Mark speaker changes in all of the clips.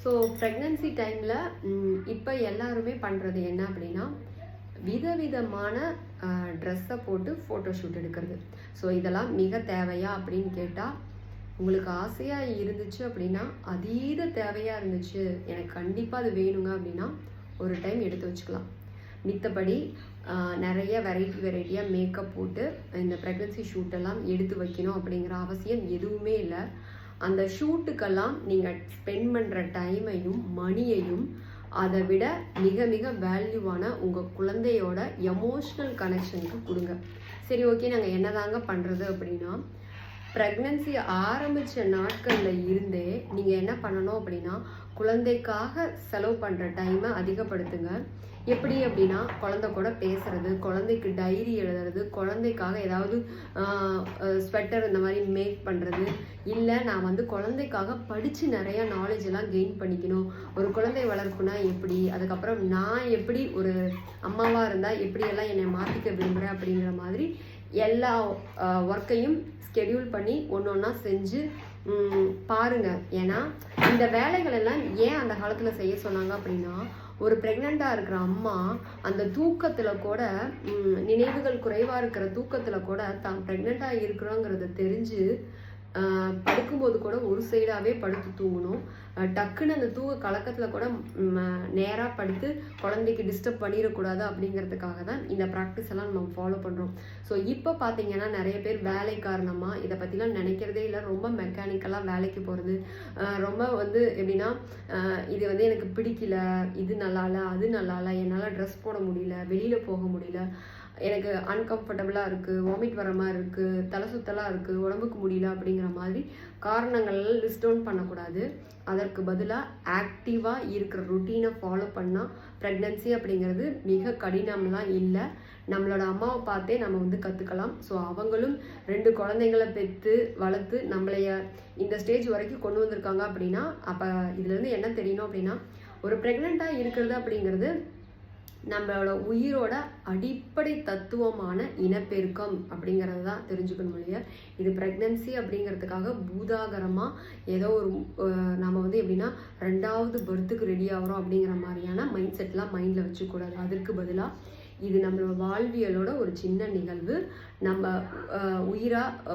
Speaker 1: So pregnancy டைமில் இப்போ எல்லாருமே பண்ணுறது என்ன அப்படின்னா, விதவிதமான ட்ரெஸ்ஸை போட்டு ஃபோட்டோ ஷூட் எடுக்கிறது. ஸோ இதெல்லாம் மிக தேவையா அப்படின்னு கேட்டால், உங்களுக்கு ஆசையாக இருந்துச்சு அப்படின்னா, அதீத தேவையாக இருந்துச்சு, எனக்கு கண்டிப்பாக அது வேணுங்க அப்படின்னா ஒரு டைம் எடுத்து வச்சுக்கலாம். மித்தபடி நிறைய வெரைட்டியாக மேக்கப் போட்டு இந்த ப்ரெக்னன்சி ஷூட்டெல்லாம் எடுத்து வைக்கணும் அப்படிங்கிற அவசியம் எதுவுமே இல்லை. அந்த ஷூட்டுக்கெல்லாம் நீங்கள் ஸ்பெண்ட் பண்ணுற டைமையும் மணியையும் அதை விட மிக மிக வேல்யூவான உங்கள் குழந்தையோட எமோஷ்னல் கனெக்ஷனுக்கு கொடுங்க. சரி, ஓகே, நாங்கள் என்னதாங்க பண்ணுறது அப்படின்னா, ப்ரெக்னன்சி ஆரம்பித்த நாட்களில் இருந்தே நீங்கள் என்ன பண்ணணும் அப்படின்னா, குழந்தைக்காக செலவு பண்ணுற டைமை அதிகப்படுத்துங்க. எப்படி அப்படின்னா, குழந்தை கூட பேசுறது, குழந்தைக்கு டைரி எழுதுறது, குழந்தைக்காக ஏதாவது ஸ்வெட்டர் இந்த மாதிரி மேக் பண்ணுறது, இல்லை நான் வந்து குழந்தைக்காக படித்து நிறையா நாலேஜ் எல்லாம் கெயின் பண்ணிக்கணும், ஒரு குழந்தை வளர்ப்புனா எப்படி, அதுக்கப்புறம் நான் எப்படி ஒரு அம்மாவாக இருந்தால் எப்படியெல்லாம் என்னை மாற்றிக்க விரும்புகிறேன் அப்படிங்கிற மாதிரி எல்லா ஒர்க்கையும் ஸ்கெடியூல் பண்ணி ஒன்று ஒன்றா செஞ்சு பாருங்கள். ஏன்னா இந்த வேலைகள் எல்லாம் ஏன் அந்த காலத்தில் செய்ய சொன்னாங்க அப்படின்னா, ஒரு ப்ரெக்னெண்ட்டாக இருக்கிற அம்மா அந்த தூக்கத்தில் கூட நினைவுகள் குறைவாக இருக்கிற தூக்கத்தில் கூட தான் ப்ரெக்னெண்ட்டாக இருக்கிறோங்கிறத தெரிஞ்சு படுக்கும்போது கூட ஒரு சைடாகவே படுத்து தூங்கணும். டக்குன்னு அந்த தூக்க கலக்கத்தில் கூட நேராக படுத்து குழந்தைக்கு டிஸ்டர்ப் பண்ணிடக்கூடாது அப்படிங்கிறதுக்காக தான் இந்த ப்ராக்டிஸ் எல்லாம் நம்ம ஃபாலோ பண்ணுறோம். ஸோ இப்போ பார்த்தீங்கன்னா நிறைய பேர் வேலை காரணமாக இதை பற்றிலாம் நினைக்கிறதே இல்லை. ரொம்ப மெக்கானிக்கலாக வேலைக்கு போகிறது, ரொம்ப வந்து எப்படின்னா, இது வந்து எனக்கு பிடிக்கல, இது நல்லா இல்லை, அது நல்லா இல்லை, என்னால் ட்ரெஸ் போட முடியல, வெளியில் போக முடியல, எனக்கு அன்கம்ஃபர்டபுளாக இருக்குது, வாமிட் வர மாதிரி இருக்குது, தலை சுத்தலாக இருக்குது, உடம்புக்கு முடியல அப்படிங்கிற மாதிரி காரணங்கள்லாம் லிஸ்ட் டவுன் பண்ணக்கூடாது. அதற்கு பதிலாக ஆக்டிவாக இருக்கிற ருட்டீனை ஃபாலோ பண்ணால் ப்ரெக்னன்சி அப்படிங்கிறது மிக கடினம்லாம் இல்லை. நம்மளோட அம்மாவை பார்த்தே நம்ம வந்து கற்றுக்கலாம். ஸோ அவங்களும் 2 குழந்தைங்களை பெற்று வளர்த்து நம்மளைய இந்த ஸ்டேஜ் வரைக்கும் கொண்டு வந்திருக்காங்க அப்படின்னா, அப்போ இதுலேருந்து என்ன தெரியணும் அப்படின்னா, ஒரு ப்ரெக்னெண்ட்டாக இருக்கிறது அப்படிங்கிறது நம்மளோட உயிரோட அடிப்படை தத்துவமான இனப்பெருக்கம் அப்படிங்கிறது தான் தெரிஞ்சுக்கணும் இல்லையா. இது ப்ரெக்னன்சி அப்படிங்கிறதுக்காக பூதாகரமாக ஏதோ ஒரு நம்ம வந்து எப்படின்னா 2வது பர்த்துக்கு ரெடி ஆகிறோம் அப்படிங்கிற மாதிரியான மைண்ட் செட்லாம் மைண்டில் வச்சுக்கூடாது. அதற்கு பதிலாக இது நம்மளோட வாழ்வியலோட ஒரு சின்ன நிகழ்வு. நம்ம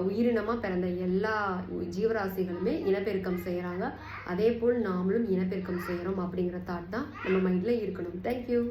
Speaker 1: உயிரினமாக பிறந்த எல்லா ஜீவராசிகளுமே இனப்பெருக்கம் செய்கிறாங்க. அதே போல் நாமளும் இனப்பெருக்கம் செய்கிறோம் அப்படிங்கிற தாட் தான் நம்ம மைண்டில் இருக்கணும். தேங்க்யூ.